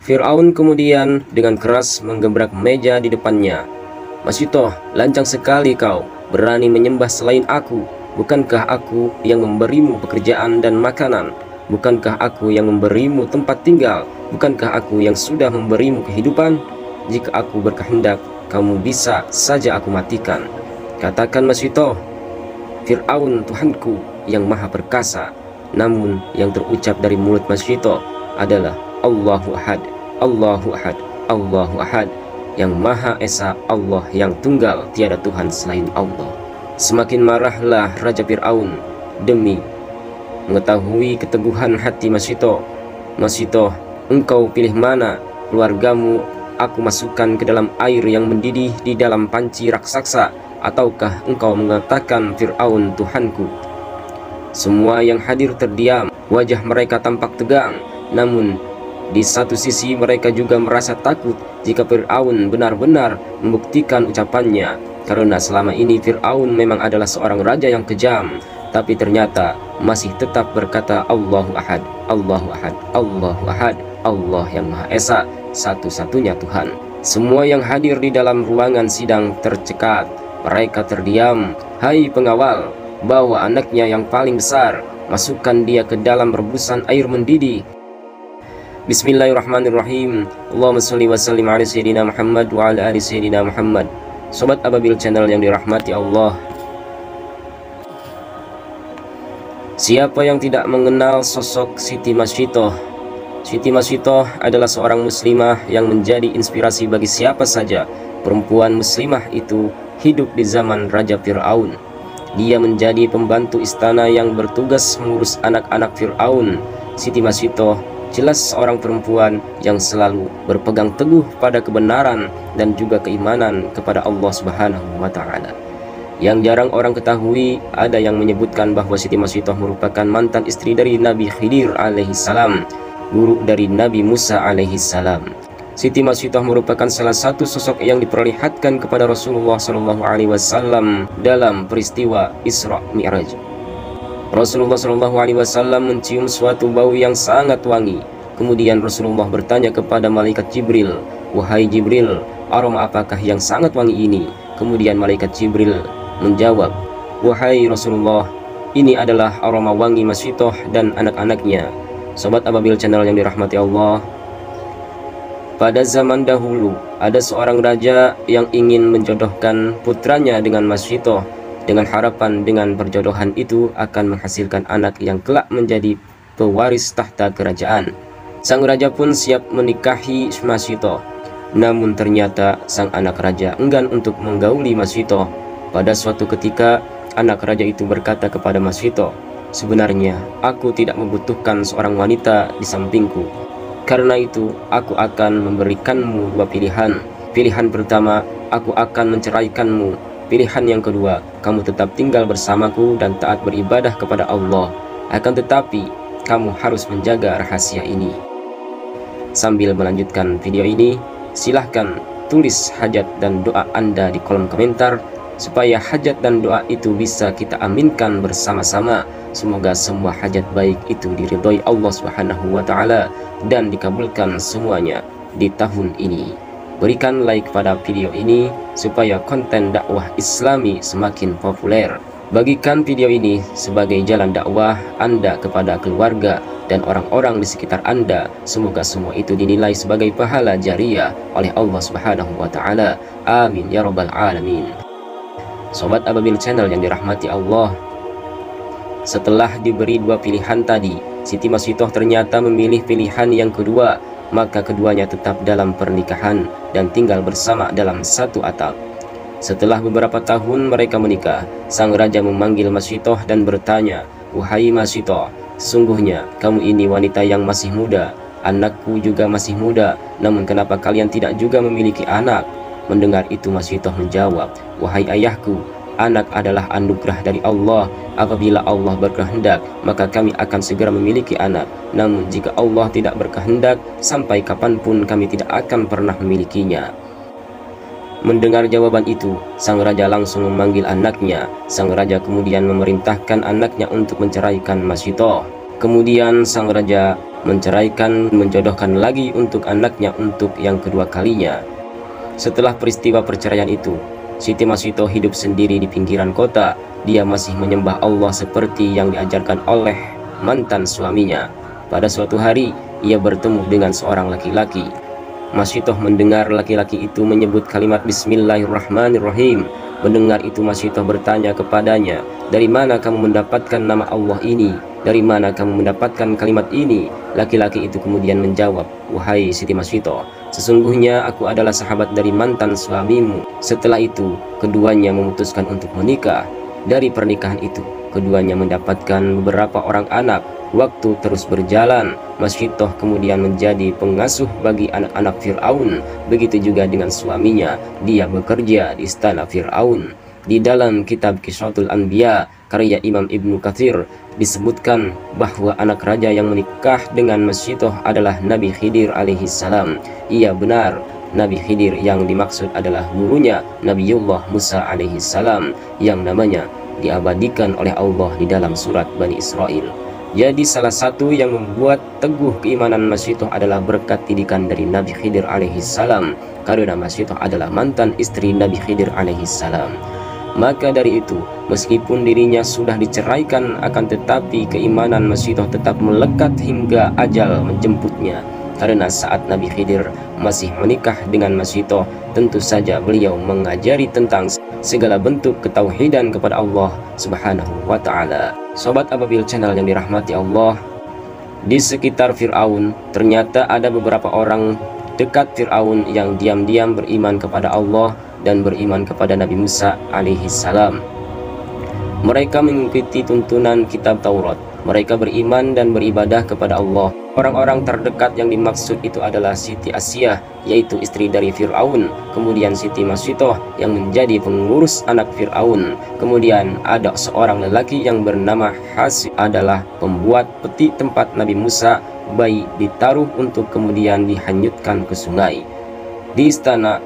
Fir'aun kemudian dengan keras menggebrak meja di depannya. Masitoh, lancang sekali kau, berani menyembah selain aku. Bukankah aku yang memberimu pekerjaan dan makanan? Bukankah aku yang memberimu tempat tinggal? Bukankah aku yang sudah memberimu kehidupan? Jika aku berkehendak, kamu bisa saja aku matikan. Katakan Masitoh, Fir'aun Tuhanku yang maha perkasa. Namun yang terucap dari mulut Masitoh adalah Allahu Ahad, Allahu Ahad, Allahu Ahad, yang maha esa, Allah yang tunggal, tiada Tuhan selain Allah. Semakin marahlah Raja Fir'aun demi mengetahui keteguhan hati Masitoh. Masitoh, engkau pilih mana? Keluargamu aku masukkan ke dalam air yang mendidih di dalam panci raksasa, ataukah engkau mengatakan Fir'aun Tuhanku? Semua yang hadir terdiam, wajah mereka tampak tegang. Namun di satu sisi mereka juga merasa takut jika Fir'aun benar-benar membuktikan ucapannya, karena selama ini Fir'aun memang adalah seorang raja yang kejam, tapi ternyata masih tetap berkata Allahu Ahad, Allahu Ahad, Allahu Ahad, Allah yang Maha Esa, satu-satunya Tuhan. Semua yang hadir di dalam ruangan sidang tercekat. Mereka terdiam. Hai pengawal, bawa anaknya yang paling besar, masukkan dia ke dalam rebusan air mendidih. Bismillahirrahmanirrahim. Allahumma sholli wa sallim ala sayyidina Muhammad wa ala ali sayyidina Muhammad. Sobat Ababil Channel yang dirahmati Allah, siapa yang tidak mengenal sosok Siti Masitoh? Siti Masitoh adalah seorang muslimah yang menjadi inspirasi bagi siapa saja. Perempuan muslimah itu hidup di zaman Raja Fir'aun. Dia menjadi pembantu istana yang bertugas mengurus anak-anak Fir'aun. Siti Masitoh jelas seorang perempuan yang selalu berpegang teguh pada kebenaran dan juga keimanan kepada Allah Subhanahu wa Ta'ala. Yang jarang orang ketahui, ada yang menyebutkan bahwa Siti Masitoh merupakan mantan istri dari Nabi Khidir alaihi salam, guru dari Nabi Musa alaihi salam. Siti Masitoh merupakan salah satu sosok yang diperlihatkan kepada Rasulullah SAW dalam peristiwa Isra Mi'raj. Rasulullah SAW mencium suatu bau yang sangat wangi. Kemudian Rasulullah bertanya kepada malaikat Jibril, "Wahai Jibril, aroma apakah yang sangat wangi ini?" Kemudian malaikat Jibril menjawab, "Wahai Rasulullah, ini adalah aroma wangi Masitoh dan anak-anaknya." Sobat Ababil Channel yang dirahmati Allah, pada zaman dahulu ada seorang raja yang ingin menjodohkan putranya dengan Masitoh, dengan harapan dengan perjodohan itu akan menghasilkan anak yang kelak menjadi pewaris tahta kerajaan. Sang raja pun siap menikahi Masitoh. Namun ternyata sang anak raja enggan untuk menggauli Masitoh. Pada suatu ketika anak raja itu berkata kepada Masitoh, "Sebenarnya aku tidak membutuhkan seorang wanita di sampingku. Karena itu aku akan memberikanmu dua pilihan. Pilihan pertama, aku akan menceraikanmu. Pilihan yang kedua, kamu tetap tinggal bersamaku dan taat beribadah kepada Allah. Akan tetapi, kamu harus menjaga rahasia ini." Sambil melanjutkan video ini, silahkan tulis hajat dan doa Anda di kolom komentar, supaya hajat dan doa itu bisa kita aminkan bersama-sama. Semoga semua hajat baik itu diridhoi Allah Subhanahu wa Ta'ala dan dikabulkan semuanya di tahun ini. Berikan like pada video ini supaya konten dakwah Islami semakin populer. Bagikan video ini sebagai jalan dakwah Anda kepada keluarga dan orang-orang di sekitar Anda. Semoga semua itu dinilai sebagai pahala jariah oleh Allah Subhanahu wa Ta'ala. Amin ya rabbal alamin. Sobat Ababil Channel yang dirahmati Allah, setelah diberi dua pilihan tadi, Siti Masitoh ternyata memilih pilihan yang kedua. Maka keduanya tetap dalam pernikahan dan tinggal bersama dalam satu atap. Setelah beberapa tahun mereka menikah, sang raja memanggil Masitoh dan bertanya, "Wahai Masitoh, sesungguhnya kamu ini wanita yang masih muda, anakku juga masih muda, namun kenapa kalian tidak juga memiliki anak?" Mendengar itu Masitoh menjawab, "Wahai ayahku, anak adalah anugerah dari Allah. Apabila Allah berkehendak, maka kami akan segera memiliki anak. Namun jika Allah tidak berkehendak, sampai kapanpun kami tidak akan pernah memilikinya." Mendengar jawaban itu, sang raja langsung memanggil anaknya. Sang raja kemudian memerintahkan anaknya untuk menceraikan Masitoh. Kemudian sang raja menjodohkan lagi untuk anaknya untuk yang kedua kalinya. Setelah peristiwa perceraian itu, Siti Masito hidup sendiri di pinggiran kota. Dia masih menyembah Allah seperti yang diajarkan oleh mantan suaminya. Pada suatu hari, ia bertemu dengan seorang laki-laki. Masito mendengar laki-laki itu menyebut kalimat Bismillahirrahmanirrahim. Mendengar itu, Masito bertanya kepadanya, "Dari mana kamu mendapatkan nama Allah ini? Dari mana kamu mendapatkan kalimat ini?" Laki-laki itu kemudian menjawab, "Wahai Siti Masito, sesungguhnya aku adalah sahabat dari mantan suamimu." Setelah itu, keduanya memutuskan untuk menikah. Dari pernikahan itu, keduanya mendapatkan beberapa orang anak. Waktu terus berjalan, Masito kemudian menjadi pengasuh bagi anak-anak Fir'aun. Begitu juga dengan suaminya, dia bekerja di istana Fir'aun. Di dalam kitab Qissatul Anbiya karya Imam Ibnu Katsir disebutkan bahwa anak raja yang menikah dengan Masito adalah Nabi Khidir alaihissalam. Iya benar, Nabi Khidir yang dimaksud adalah gurunya Nabiullah Musa alaihissalam yang namanya diabadikan oleh Allah di dalam surat Bani Israel. Jadi salah satu yang membuat teguh keimanan Masito adalah berkat didikan dari Nabi Khidir alaihissalam, karena Masito adalah mantan istri Nabi Khidir alaihissalam. Maka dari itu, meskipun dirinya sudah diceraikan, akan tetapi keimanan Masito tetap melekat hingga ajal menjemputnya. Karena saat Nabi Khidir masih menikah dengan Masito, tentu saja beliau mengajari tentang segala bentuk ketauhidan kepada Allah Subhanahu wa Ta'ala. Sobat Ababil Channel yang dirahmati Allah, di sekitar Fir'aun ternyata ada beberapa orang dekat Fir'aun yang diam-diam beriman kepada Allah dan beriman kepada Nabi Musa alaihissalam. Mereka mengikuti tuntunan kitab Taurat. Mereka beriman dan beribadah kepada Allah. Orang-orang terdekat yang dimaksud itu adalah Siti Asyah, yaitu istri dari Fir'aun. Kemudian Siti Masito yang menjadi pengurus anak Fir'aun. Kemudian ada seorang lelaki yang bernama Hasib, adalah pembuat peti tempat Nabi Musa bayi ditaruh untuk kemudian dihanyutkan ke sungai. Di istana,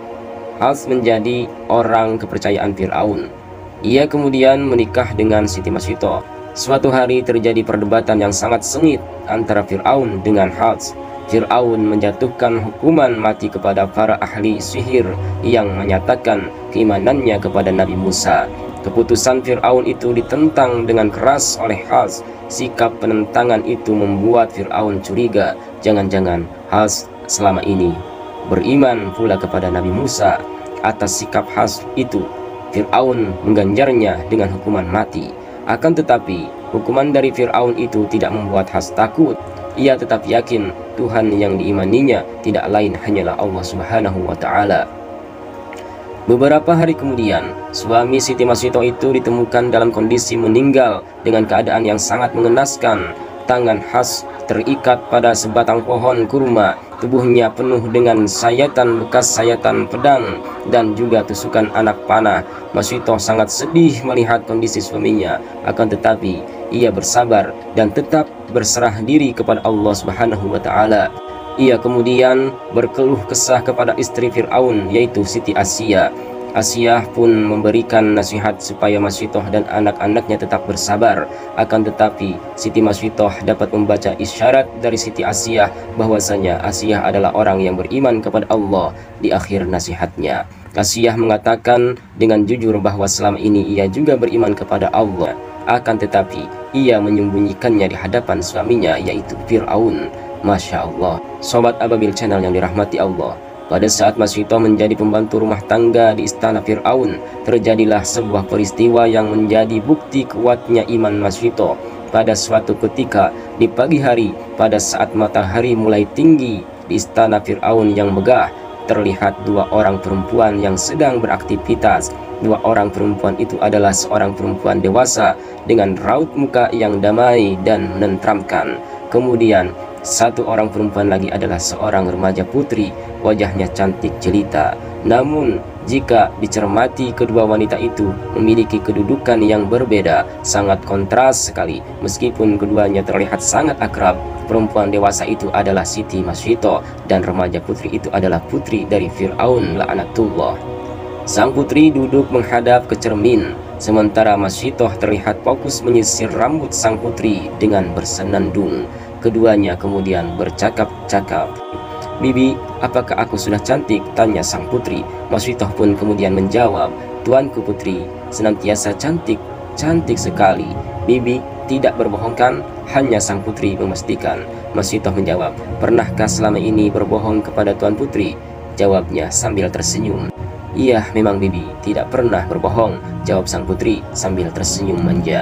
Has menjadi orang kepercayaan Fir'aun. Ia kemudian menikah dengan Siti Masito. Suatu hari terjadi perdebatan yang sangat sengit antara Fir'aun dengan Has. Fir'aun menjatuhkan hukuman mati kepada para ahli sihir yang menyatakan keimanannya kepada Nabi Musa. Keputusan Fir'aun itu ditentang dengan keras oleh Has. Sikap penentangan itu membuat Fir'aun curiga, jangan-jangan Has selama ini beriman pula kepada Nabi Musa. Atas sikap Has itu, Fir'aun mengganjarnya dengan hukuman mati. Akan tetapi, hukuman dari Fir'aun itu tidak membuat Has takut. Ia tetap yakin Tuhan yang diimaninya tidak lain hanyalah Allah Subhanahu wa Ta'ala. Beberapa hari kemudian, suami Siti Masito itu ditemukan dalam kondisi meninggal dengan keadaan yang sangat mengenaskan. Tangan Has terikat pada sebatang pohon kurma. Tubuhnya penuh dengan sayatan bekas sayatan pedang dan juga tusukan anak panah. Masito sangat sedih melihat kondisi suaminya. Akan tetapi ia bersabar dan tetap berserah diri kepada Allah Subhanahu wa Ta'ala. Ia kemudian berkeluh kesah kepada istri Fir'aun, yaitu Siti Asyah. Asyah pun memberikan nasihat supaya Masito dan anak-anaknya tetap bersabar. Akan tetapi Siti Masito dapat membaca isyarat dari Siti Asyah bahwasanya Asyah adalah orang yang beriman kepada Allah. Di akhir nasihatnya, Asyah mengatakan dengan jujur bahwa selama ini ia juga beriman kepada Allah. Akan tetapi ia menyembunyikannya di hadapan suaminya, yaitu Fir'aun. Masya Allah. Sobat Ababil Channel yang dirahmati Allah, pada saat Masito menjadi pembantu rumah tangga di istana Fir'aun, terjadilah sebuah peristiwa yang menjadi bukti kuatnya iman Masito. Pada suatu ketika di pagi hari, pada saat matahari mulai tinggi di istana Fir'aun yang megah, terlihat dua orang perempuan yang sedang beraktivitas. Dua orang perempuan itu adalah seorang perempuan dewasa dengan raut muka yang damai dan menenteramkan. Kemudian satu orang perempuan lagi adalah seorang remaja putri, wajahnya cantik jelita. Namun jika dicermati, kedua wanita itu memiliki kedudukan yang berbeda, sangat kontras sekali. Meskipun keduanya terlihat sangat akrab, perempuan dewasa itu adalah Siti Masito dan remaja putri itu adalah putri dari Fir'aun laknatullah. Sang putri duduk menghadap ke cermin. Sementara Masyitoh terlihat fokus menyisir rambut sang putri dengan bersenandung. Keduanya kemudian bercakap-cakap. "Bibi, apakah aku sudah cantik?" tanya sang putri. Masyitoh pun kemudian menjawab, "Tuanku putri, senantiasa cantik, cantik sekali." "Bibi tidak berbohong kan?" hanya sang putri memastikan. Masyitoh menjawab, "Pernahkah selama ini berbohong kepada tuan putri?" Jawabnya sambil tersenyum. "Iya, memang Bibi tidak pernah berbohong," jawab sang putri sambil tersenyum manja.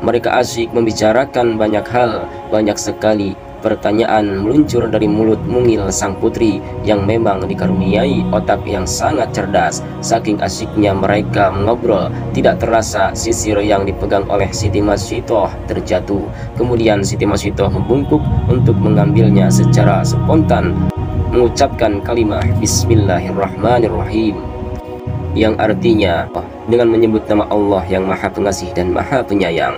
Mereka asyik membicarakan banyak hal, banyak sekali pertanyaan meluncur dari mulut mungil sang putri yang memang dikaruniai otak yang sangat cerdas. Saking asyiknya mereka mengobrol, tidak terasa sisir yang dipegang oleh Siti Masyitoh terjatuh. Kemudian Siti Masyitoh membungkuk untuk mengambilnya secara spontan, mengucapkan kalimat Bismillahirrahmanirrahim, yang artinya dengan menyebut nama Allah yang Maha Pengasih dan Maha Penyayang.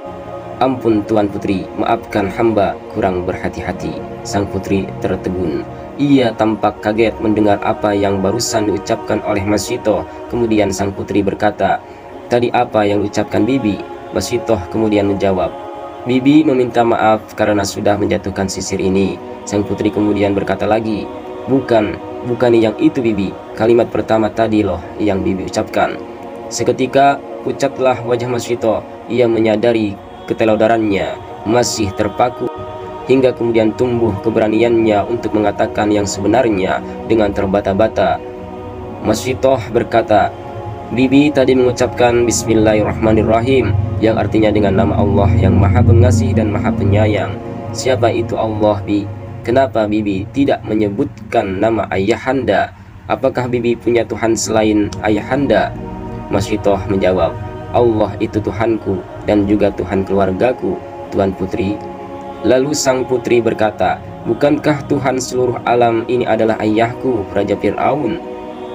"Ampun Tuan Putri, maafkan hamba kurang berhati-hati." Sang putri tertegun. Ia tampak kaget mendengar apa yang barusan diucapkan oleh Masyitoh. Kemudian sang putri berkata, "Tadi apa yang diucapkan Bibi?" Masyitoh kemudian menjawab, "Bibi meminta maaf karena sudah menjatuhkan sisir ini." Sang putri kemudian berkata lagi, Bukan yang itu Bibi. Kalimat pertama tadi loh yang Bibi ucapkan." Seketika pucatlah wajah Masyitoh. Ia menyadari ketelodarannya masih terpaku, hingga kemudian tumbuh keberaniannya untuk mengatakan yang sebenarnya dengan terbata-bata. Masyitoh berkata, "Bibi tadi mengucapkan Bismillahirrahmanirrahim, yang artinya dengan nama Allah yang Maha Pengasih dan Maha Penyayang." "Siapa itu Allah, Bi? Kenapa Bibi tidak menyebutkan nama Ayahanda? Apakah Bibi punya Tuhan selain Ayahanda?" Masyitoh menjawab, "Allah itu Tuhanku dan juga Tuhan keluargaku, Tuan Putri." Lalu sang putri berkata, "Bukankah Tuhan seluruh alam ini adalah ayahku, Raja Fir'aun?"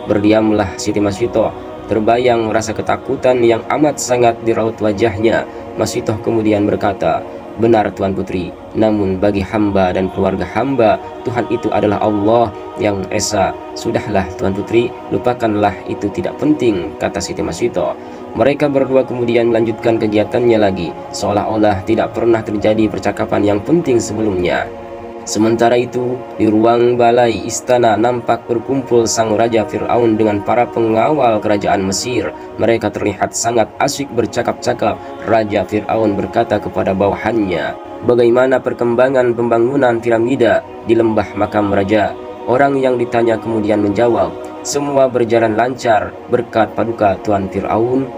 Berdiamlah Siti Masyitoh. Terbayang rasa ketakutan yang amat sangat di raut wajahnya. Masyitoh kemudian berkata, "Benar Tuan Putri, namun bagi hamba dan keluarga hamba, Tuhan itu adalah Allah yang Esa." "Sudahlah Tuan Putri, lupakanlah, itu tidak penting," kata Siti Masyitoh. Mereka berdua kemudian melanjutkan kegiatannya lagi, seolah-olah tidak pernah terjadi percakapan yang penting sebelumnya. Sementara itu, di ruang balai istana nampak berkumpul sang Raja Fir'aun dengan para pengawal kerajaan Mesir. Mereka terlihat sangat asyik bercakap-cakap. Raja Fir'aun berkata kepada bawahannya, "Bagaimana perkembangan pembangunan piramida di lembah makam raja?" Orang yang ditanya kemudian menjawab, "Semua berjalan lancar berkat paduka Tuan Fir'aun."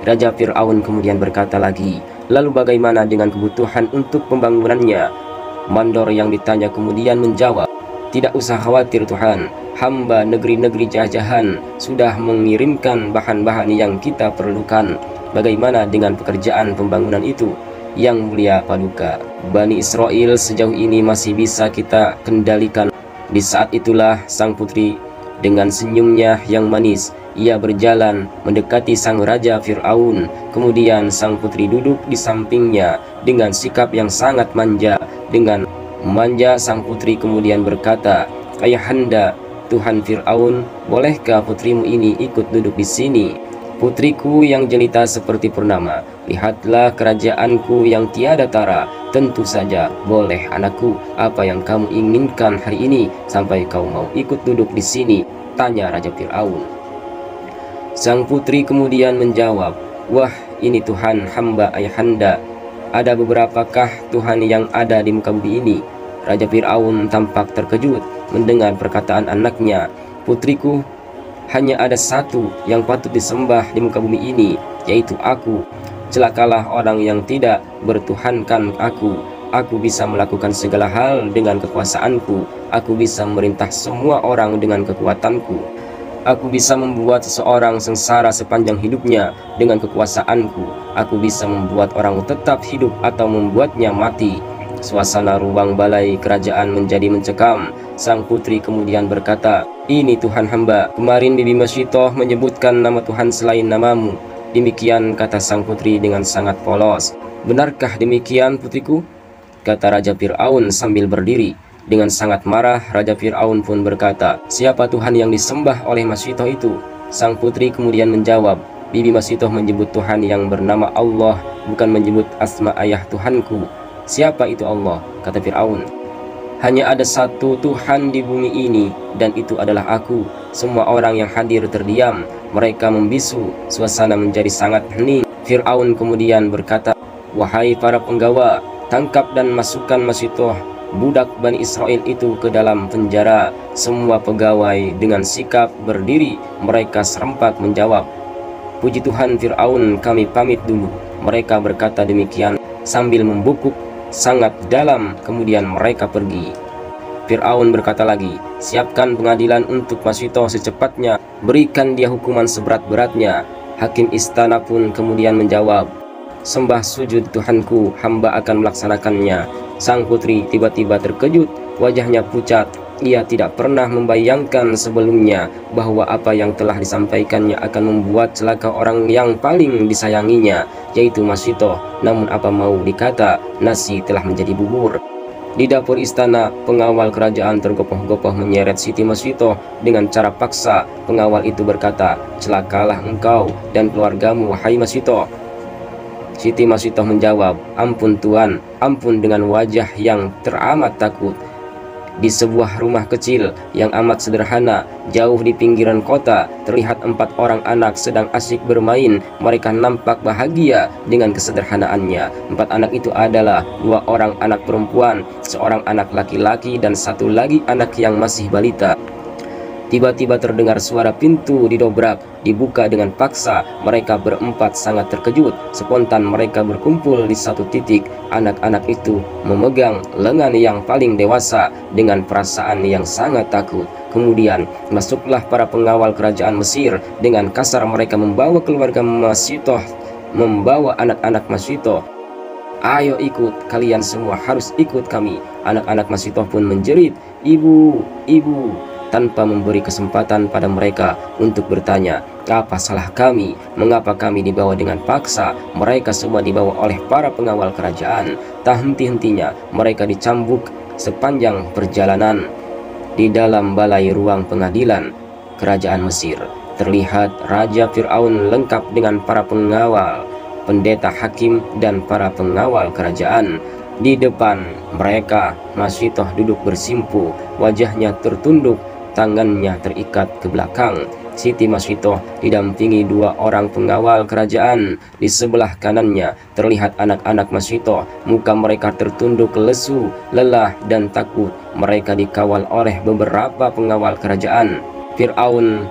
Raja Fir'aun kemudian berkata lagi, "Lalu bagaimana dengan kebutuhan untuk pembangunannya?" Mandor yang ditanya kemudian menjawab, "Tidak usah khawatir Tuhan, hamba negeri-negeri jajahan sudah mengirimkan bahan-bahan yang kita perlukan. Bagaimana dengan pekerjaan pembangunan itu? Yang mulia paduka, Bani Israel sejauh ini masih bisa kita kendalikan." Di saat itulah sang putri dengan senyumnya yang manis, ia berjalan mendekati sang Raja Fir'aun. Kemudian sang putri duduk di sampingnya dengan sikap yang sangat manja. Dengan manja sang putri kemudian berkata, "Ayahanda, Tuhan Fir'aun, bolehkah putrimu ini ikut duduk di sini? Putriku yang jelita seperti purnama, lihatlah kerajaanku yang tiada tara. Tentu saja boleh anakku, apa yang kamu inginkan hari ini sampai kau mau ikut duduk di sini?" tanya Raja Fir'aun. Sang putri kemudian menjawab, "Wah, ini Tuhan hamba Ayahanda. Ada beberapakah Tuhan yang ada di muka bumi ini?" Raja Fir'aun tampak terkejut mendengar perkataan anaknya. "Putriku, hanya ada satu yang patut disembah di muka bumi ini, yaitu aku. Celakalah orang yang tidak bertuhankan aku. Aku bisa melakukan segala hal dengan kekuasaanku. Aku bisa memerintah semua orang dengan kekuatanku. Aku bisa membuat seseorang sengsara sepanjang hidupnya dengan kekuasaanku. Aku bisa membuat orang tetap hidup atau membuatnya mati." Suasana ruang balai kerajaan menjadi mencekam. Sang putri kemudian berkata, "Ini Tuhan hamba, kemarin Bibi Masyitoh menyebutkan nama Tuhan selain namamu." "Demikian," kata sang putri dengan sangat polos. "Benarkah demikian putriku?" kata Raja Fir'aun sambil berdiri. Dengan sangat marah, Raja Fir'aun pun berkata, "Siapa Tuhan yang disembah oleh Masyitoh itu?" Sang putri kemudian menjawab, Bibi Masitoh menyebut Tuhan yang bernama Allah, bukan menyebut asma ayah Tuhanku. Siapa itu Allah? Kata Fir'aun. Hanya ada satu Tuhan di bumi ini, dan itu adalah aku. Semua orang yang hadir terdiam. Mereka membisu. Suasana menjadi sangat hening. Fir'aun kemudian berkata, wahai para penggawa, tangkap dan masukkan Masitoh, budak Bani Israel itu, ke dalam penjara. Semua pegawai dengan sikap berdiri. Mereka serempak menjawab, puji Tuhan Fir'aun, kami pamit dulu. Mereka berkata demikian sambil membungkuk sangat dalam. Kemudian mereka pergi. Fir'aun berkata lagi, siapkan pengadilan untuk Masitoh secepatnya. Berikan dia hukuman seberat-beratnya. Hakim istana pun kemudian menjawab, sembah sujud Tuhanku, hamba akan melaksanakannya. Sang putri tiba-tiba terkejut, wajahnya pucat. Ia tidak pernah membayangkan sebelumnya bahwa apa yang telah disampaikannya akan membuat celaka orang yang paling disayanginya, yaitu Masitoh. Namun apa mau dikata, nasi telah menjadi bubur. Di dapur istana, pengawal kerajaan tergopoh-gopoh menyeret Siti Masitoh dengan cara paksa. Pengawal itu berkata, celakalah engkau dan keluargamu, wahai Masitoh. Siti Masitoh menjawab, ampun Tuan, ampun, dengan wajah yang teramat takut. Di sebuah rumah kecil yang amat sederhana, jauh di pinggiran kota, terlihat 4 orang anak sedang asyik bermain. Mereka nampak bahagia dengan kesederhanaannya. 4 anak itu adalah 2 orang anak perempuan, 1 anak laki-laki, dan 1 lagi anak yang masih balita. Tiba-tiba terdengar suara pintu didobrak, dibuka dengan paksa. Mereka berempat sangat terkejut. Spontan mereka berkumpul di satu titik. Anak-anak itu memegang lengan yang paling dewasa dengan perasaan yang sangat takut. Kemudian masuklah para pengawal kerajaan Mesir. Dengan kasar mereka membawa keluarga Masitoh, membawa anak-anak Masitoh. Ayo ikut, kalian semua harus ikut kami. Anak-anak Masitoh pun menjerit, ibu, ibu, tanpa memberi kesempatan pada mereka untuk bertanya, apa salah kami? Mengapa kami dibawa dengan paksa? Mereka semua dibawa oleh para pengawal kerajaan. Tak henti-hentinya mereka dicambuk sepanjang perjalanan. Di dalam balai ruang pengadilan kerajaan Mesir, terlihat Raja Fir'aun lengkap dengan para pengawal, pendeta, hakim, dan para pengawal kerajaan. Di depan mereka, Masitoh duduk bersimpu, wajahnya tertunduk, tangannya terikat ke belakang. Siti Masitoh didampingi 2 orang pengawal kerajaan. Di sebelah kanannya terlihat anak-anak Masitoh. Muka mereka tertunduk lesu, lelah, dan takut. Mereka dikawal oleh beberapa pengawal kerajaan. Fir'aun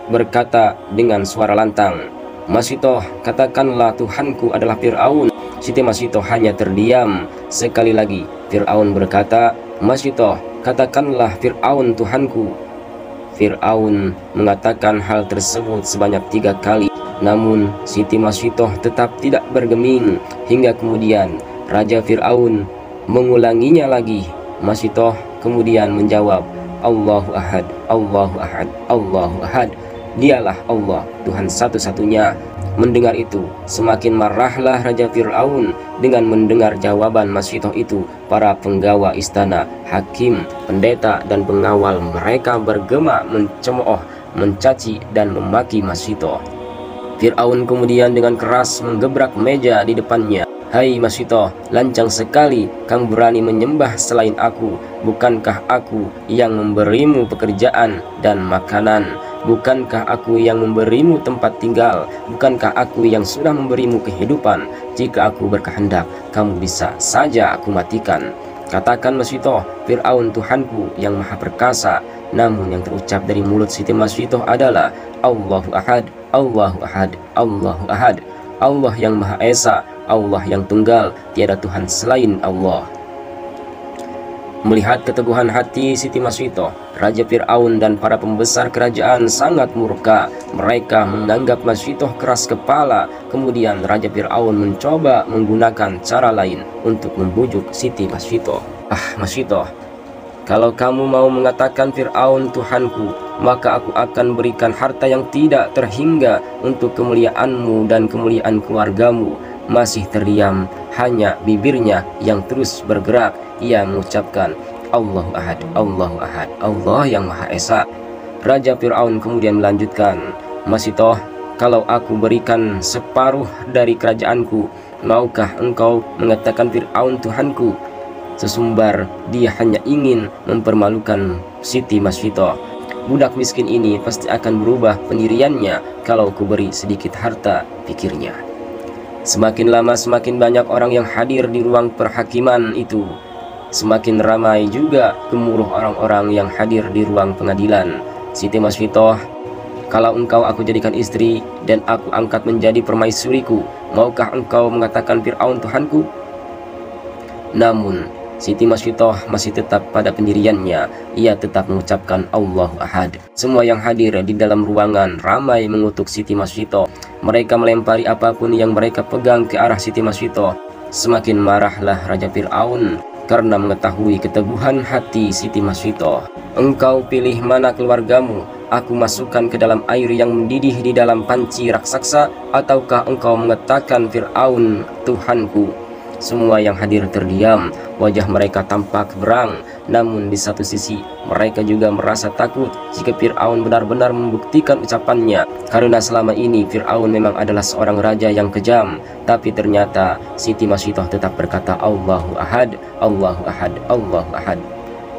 berkata dengan suara lantang, Masitoh, katakanlah Tuhanku adalah Fir'aun. Siti Masitoh hanya terdiam. Sekali lagi Fir'aun berkata, Masitoh, katakanlah Fir'aun Tuhanku. Fir'aun mengatakan hal tersebut sebanyak 3 kali. Namun Siti Masitoh tetap tidak bergeming. Hingga kemudian Raja Fir'aun mengulanginya lagi. Masitoh kemudian menjawab, Allahu Ahad, Allahu Ahad, Allahu Ahad. Dialah Allah, Tuhan satu-satunya. Mendengar itu, semakin marahlah Raja Fir'aun. Dengan mendengar jawaban Masitoh itu, para penggawa istana, hakim, pendeta, dan pengawal mereka bergema mencemooh, mencaci, dan memaki Masitoh. Fir'aun kemudian dengan keras menggebrak meja di depannya. Hai Masitoh, lancang sekali kamu berani menyembah selain aku. Bukankah aku yang memberimu pekerjaan dan makanan? Bukankah aku yang memberimu tempat tinggal? Bukankah aku yang sudah memberimu kehidupan? Jika aku berkehendak, kamu bisa saja aku matikan. Katakan Masitoh, Fir'aun Tuhanku yang maha perkasa. Namun yang terucap dari mulut Siti Masitoh adalah Allahu Ahad, Allahu Ahad, Allahu Ahad. Allah yang maha esa, Allah yang tunggal, tiada Tuhan selain Allah. Melihat keteguhan hati Siti Masitoh, Raja Fir'aun dan para pembesar kerajaan sangat murka. Mereka menganggap Masitoh keras kepala. Kemudian Raja Fir'aun mencoba menggunakan cara lain untuk membujuk Siti Masitoh. Masitoh, kalau kamu mau mengatakan Fir'aun Tuhanku, maka aku akan berikan harta yang tidak terhingga untuk kemuliaanmu dan kemuliaan keluargamu. Masih terdiam, hanya bibirnya yang terus bergerak. Ia mengucapkan Allahu Ahad, Allahu Ahad, Allah yang Maha Esa. Raja Fir'aun kemudian melanjutkan, Masitoh, kalau aku berikan separuh dari kerajaanku, maukah engkau mengatakan Fir'aun Tuhanku? Sesumbar dia hanya ingin mempermalukan Siti Masfidah. Budak miskin ini pasti akan berubah pendiriannya kalau kuberi sedikit harta, pikirnya. Semakin lama semakin banyak orang yang hadir di ruang perhakiman itu. Semakin ramai juga gemuruh orang-orang yang hadir di ruang pengadilan. Siti Masfidah, kalau engkau aku jadikan istri dan aku angkat menjadi permaisuriku, maukah engkau mengatakan Fir'aun Tuhanku? Namun Siti Masfidah masih tetap pada pendiriannya. Ia tetap mengucapkan Allahu Ahad. Semua yang hadir di dalam ruangan ramai mengutuk Siti Masfidah. Mereka melempari apapun yang mereka pegang ke arah Siti Masfidah. Semakin marahlah Raja Fir'aun karena mengetahui keteguhan hati Siti Masfidah. Engkau pilih mana keluargamu? Aku masukkan ke dalam air yang mendidih di dalam panci raksasa, ataukah engkau mengatakan Fir'aun Tuhanku? Semua yang hadir terdiam, wajah mereka tampak berang. Namun di satu sisi mereka juga merasa takut jika Fir'aun benar-benar membuktikan ucapannya, karena selama ini Fir'aun memang adalah seorang raja yang kejam. Tapi ternyata Siti Masfidah tetap berkata Allahu Ahad, Allahu Ahad, Allahu Ahad.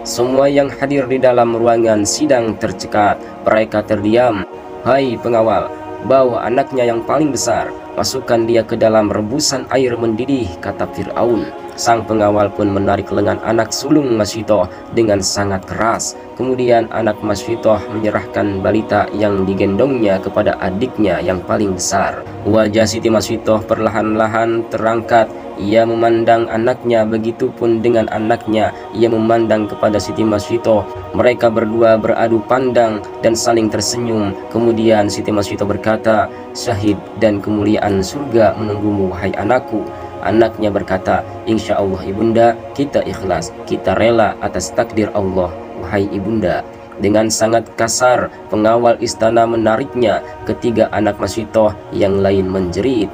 Semua yang hadir di dalam ruangan sidang tercekat. Mereka terdiam. Hai pengawal, bawa anaknya yang paling besar, masukkan dia ke dalam rebusan air mendidih, kata Fir'aun. Sang pengawal pun menarik lengan anak sulung Masfidah dengan sangat keras. Kemudian anak Masfidah menyerahkan balita yang digendongnya kepada adiknya yang paling besar. Wajah Siti Masfidah perlahan-lahan terangkat. Ia memandang anaknya, begitupun dengan anaknya. Ia memandang kepada Siti Masfidah. Mereka berdua beradu pandang dan saling tersenyum. Kemudian Siti Masfidah berkata, syahid dan kemuliaan surga menunggumu, wahai anakku. Anaknya berkata, insya Allah ibunda, kita ikhlas, kita rela atas takdir Allah, wahai ibunda. Dengan sangat kasar pengawal istana menariknya. Ketiga anak Masfidah yang lain menjerit.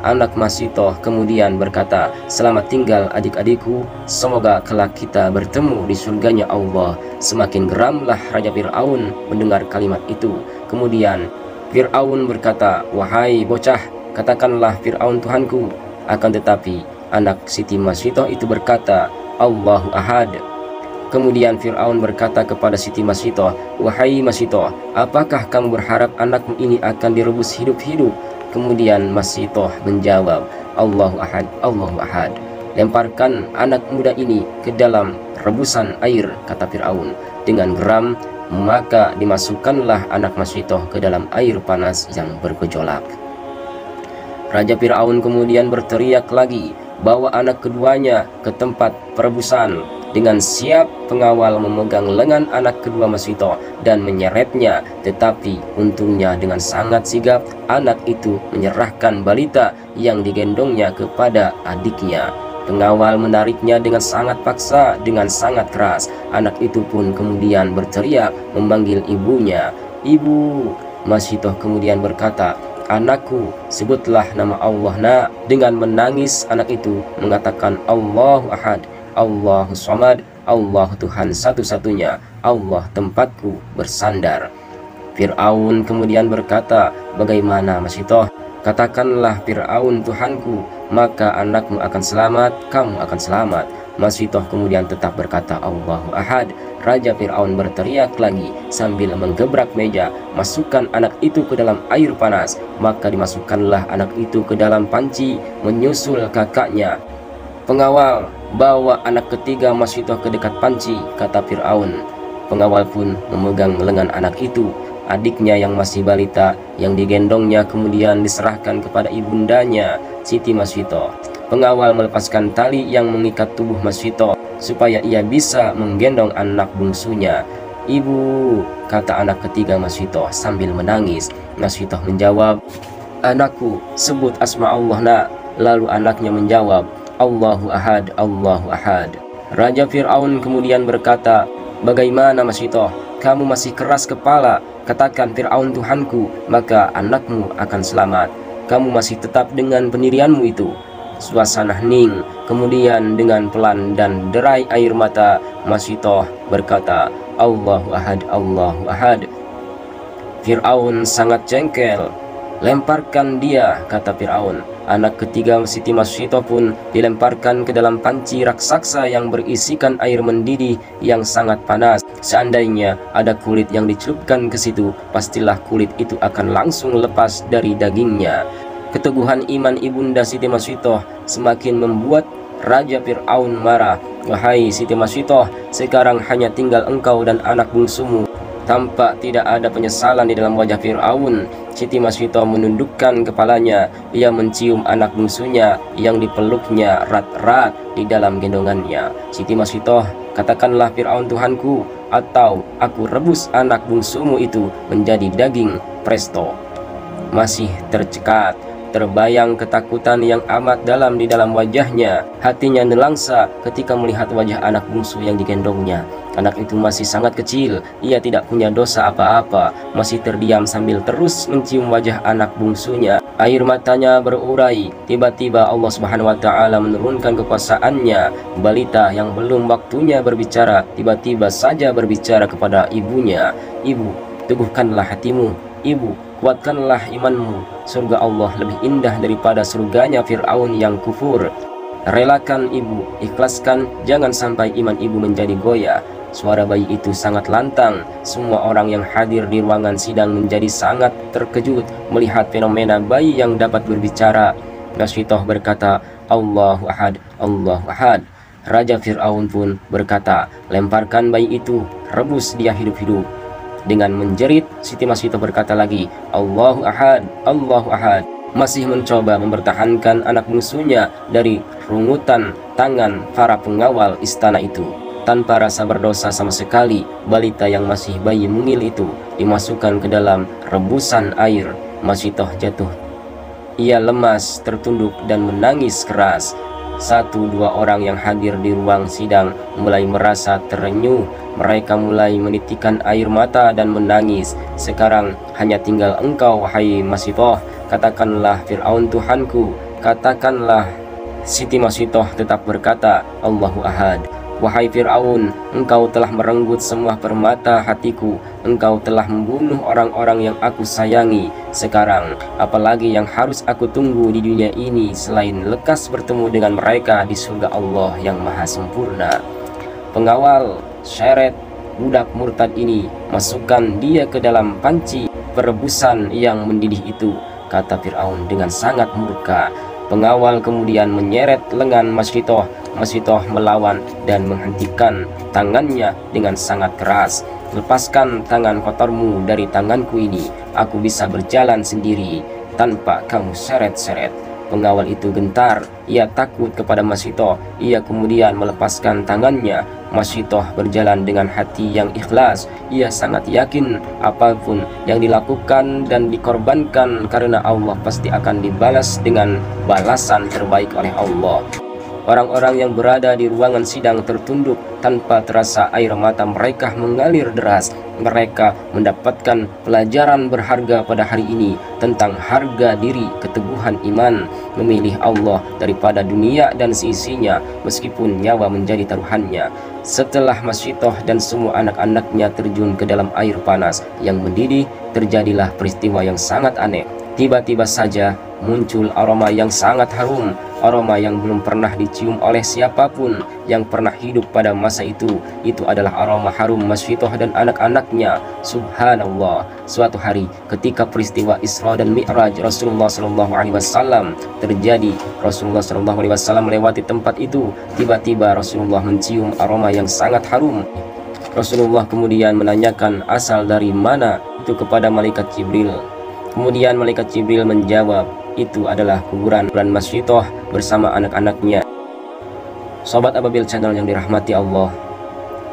Anak Masfidah kemudian berkata, selamat tinggal adik-adikku, semoga kelak kita bertemu di surganya Allah. Semakin geramlah Raja Fir'aun mendengar kalimat itu. Kemudian Fir'aun berkata, wahai bocah, katakanlah Fir'aun Tuhanku. Akan tetapi anak Siti Masfidah itu berkata Allahu Ahad. Kemudian Fir'aun berkata kepada Siti Masfidah, wahai Masfidah, apakah kamu berharap anakmu ini akan direbus hidup-hidup? Kemudian Masfidah menjawab, Allahu Ahad, Allahu Ahad. Lemparkan anak muda ini ke dalam rebusan air, kata Fir'aun. Dengan geram maka dimasukkanlah anak Masfidah ke dalam air panas yang bergejolak. Raja Fir'aun kemudian berteriak lagi, bawa anak keduanya ke tempat perebusan. Dengan siap pengawal memegang lengan anak kedua Masfidah dan menyeretnya. Tetapi untungnya dengan sangat sigap anak itu menyerahkan balita yang digendongnya kepada adiknya. Pengawal menariknya dengan sangat paksa, dengan sangat keras. Anak itu pun kemudian berteriak memanggil ibunya. Ibu. Masfidah kemudian berkata, anakku, sebutlah nama Allah nak. Dengan menangis anak itu mengatakan Allahu Ahad, Allahu Samad, Allah Tuhan satu-satunya, Allah tempatku bersandar. Fir'aun kemudian berkata, bagaimana Masfidah? Katakanlah Fir'aun Tuhanku, maka anakmu akan selamat, kamu akan selamat. Masfidah kemudian tetap berkata Allahu Ahad. Raja Fir'aun berteriak lagi sambil menggebrak meja, masukkan anak itu ke dalam air panas. Maka dimasukkanlah anak itu ke dalam panci, menyusul kakaknya. Pengawal, bawa anak ketiga Masfidah ke dekat panci, kata Fir'aun. Pengawal pun memegang lengan anak itu. Adiknya yang masih balita yang digendongnya kemudian diserahkan kepada ibundanya, Siti Masfidah. Pengawal melepaskan tali yang mengikat tubuh Masfidah supaya ia bisa menggendong anak bungsunya. Ibu, kata anak ketiga Masfidah sambil menangis. Masfidah menjawab, anakku, sebut asma Allah nak. Lalu anaknya menjawab, Allahu Ahad, Allahu Ahad. Raja Fir'aun kemudian berkata, bagaimana Masfidah? Kamu masih keras kepala. Katakan Fir'aun Tuhanku, maka anakmu akan selamat. Kamu masih tetap dengan pendirianmu itu. Suasana hening. Kemudian dengan pelan dan derai air mata, Masfidah berkata, Allahu Ahad, Allahu Ahad. Fir'aun sangat jengkel. "Lemparkan dia," kata Fir'aun. Anak ketiga Siti Masyidah pun dilemparkan ke dalam panci raksasa yang berisikan air mendidih yang sangat panas. Seandainya ada kulit yang dicelupkan ke situ, pastilah kulit itu akan langsung lepas dari dagingnya. Keteguhan iman ibunda Siti Masyidah semakin membuat Raja Fir'aun marah. "Wahai Siti Masyidah, sekarang hanya tinggal engkau dan anak bungsumu." Tampak tidak ada penyesalan di dalam wajah Fir'aun. Siti Masyidah menundukkan kepalanya. Ia mencium anak bungsunya yang dipeluknya erat-erat di dalam gendongannya. "Siti Masyidah, katakanlah Fir'aun Tuhanku, atau aku rebus anak bungsumu itu menjadi daging." Presto, masih tercekat. Terbayang ketakutan yang amat dalam di dalam wajahnya. Hatinya nelangsa ketika melihat wajah anak bungsu yang digendongnya. Anak itu masih sangat kecil, ia tidak punya dosa apa-apa, masih terdiam sambil terus mencium wajah anak bungsunya. Air matanya berurai. Tiba-tiba Allah Subhanahu wa Ta'ala menurunkan kekuasaannya. Balita yang belum waktunya berbicara tiba-tiba saja berbicara kepada ibunya. "Ibu, teguhkanlah hatimu. Ibu, kuatkanlah imanmu. Surga Allah lebih indah daripada surganya Fir'aun yang kufur. Relakan ibu, ikhlaskan, jangan sampai iman ibu menjadi goyah." Suara bayi itu sangat lantang. Semua orang yang hadir di ruangan sidang menjadi sangat terkejut melihat fenomena bayi yang dapat berbicara. Masyidah berkata, "Allahu Ahad, Allahu Ahad." Raja Fir'aun pun berkata, "Lemparkan bayi itu, rebus dia hidup-hidup." Dengan menjerit, Siti Masyidah berkata lagi, "Allahu Ahad, Allahu Ahad." Masih mencoba mempertahankan anak bungsunya dari rungutan tangan para pengawal istana itu. Tanpa rasa berdosa sama sekali, balita yang masih bayi mungil itu dimasukkan ke dalam rebusan air. Masyidah jatuh. Ia lemas, tertunduk dan menangis keras. Satu dua orang yang hadir di ruang sidang mulai merasa terenyuh. Mereka mulai menitikkan air mata dan menangis. "Sekarang hanya tinggal engkau, wahai Masyidah. Katakanlah Fir'aun Tuhanku. Katakanlah." Siti Masyidah tetap berkata, "Allahu Ahad." "Wahai Fir'aun, engkau telah merenggut semua permata hatiku. Engkau telah membunuh orang-orang yang aku sayangi. Sekarang, apalagi yang harus aku tunggu di dunia ini selain lekas bertemu dengan mereka di surga Allah yang maha sempurna?" "Pengawal, seret budak murtad ini, masukkan dia ke dalam panci perebusan yang mendidih itu," kata Fir'aun dengan sangat murka. Pengawal kemudian menyeret lengan Masyidah. Masyidah melawan dan menghentikan tangannya dengan sangat keras. "Lepaskan tangan kotormu dari tanganku ini. Aku bisa berjalan sendiri tanpa kamu seret-seret." Pengawal itu gentar. Ia takut kepada Masyidah. Ia kemudian melepaskan tangannya. Masyidah berjalan dengan hati yang ikhlas. Ia sangat yakin apapun yang dilakukan dan dikorbankan karena Allah pasti akan dibalas dengan balasan terbaik oleh Allah. Orang-orang yang berada di ruangan sidang tertunduk, tanpa terasa air mata mereka mengalir deras. Mereka mendapatkan pelajaran berharga pada hari ini tentang harga diri, keteguhan iman, memilih Allah daripada dunia dan seisinya meskipun nyawa menjadi taruhannya. Setelah Masyidah dan semua anak-anaknya terjun ke dalam air panas yang mendidih, terjadilah peristiwa yang sangat aneh. Tiba-tiba saja muncul aroma yang sangat harum, aroma yang belum pernah dicium oleh siapapun yang pernah hidup pada masa itu. Itu adalah aroma harum Masyidah dan anak-anaknya. Subhanallah, suatu hari ketika peristiwa Isra dan Mi'raj Rasulullah SAW terjadi, Rasulullah SAW melewati tempat itu. Tiba-tiba Rasulullah mencium aroma yang sangat harum. Rasulullah kemudian menanyakan asal dari mana itu kepada malaikat Jibril. Kemudian malaikat Jibril menjawab, itu adalah kuburan Masyidah bersama anak-anaknya. Sobat Ababil Channel yang dirahmati Allah,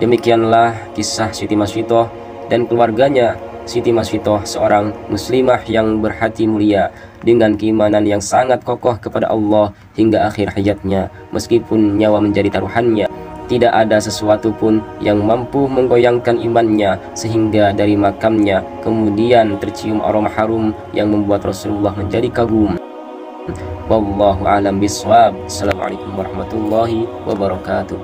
demikianlah kisah Siti Masyidah dan keluarganya. Siti Masyidah seorang muslimah yang berhati mulia dengan keimanan yang sangat kokoh kepada Allah hingga akhir hayatnya. Meskipun nyawa menjadi taruhannya, tidak ada sesuatu pun yang mampu menggoyangkan imannya, sehingga dari makamnya kemudian tercium aroma harum yang membuat Rasulullah menjadi kagum. Wallahu a'lam bishawab. Assalamualaikum warahmatullahi wabarakatuh.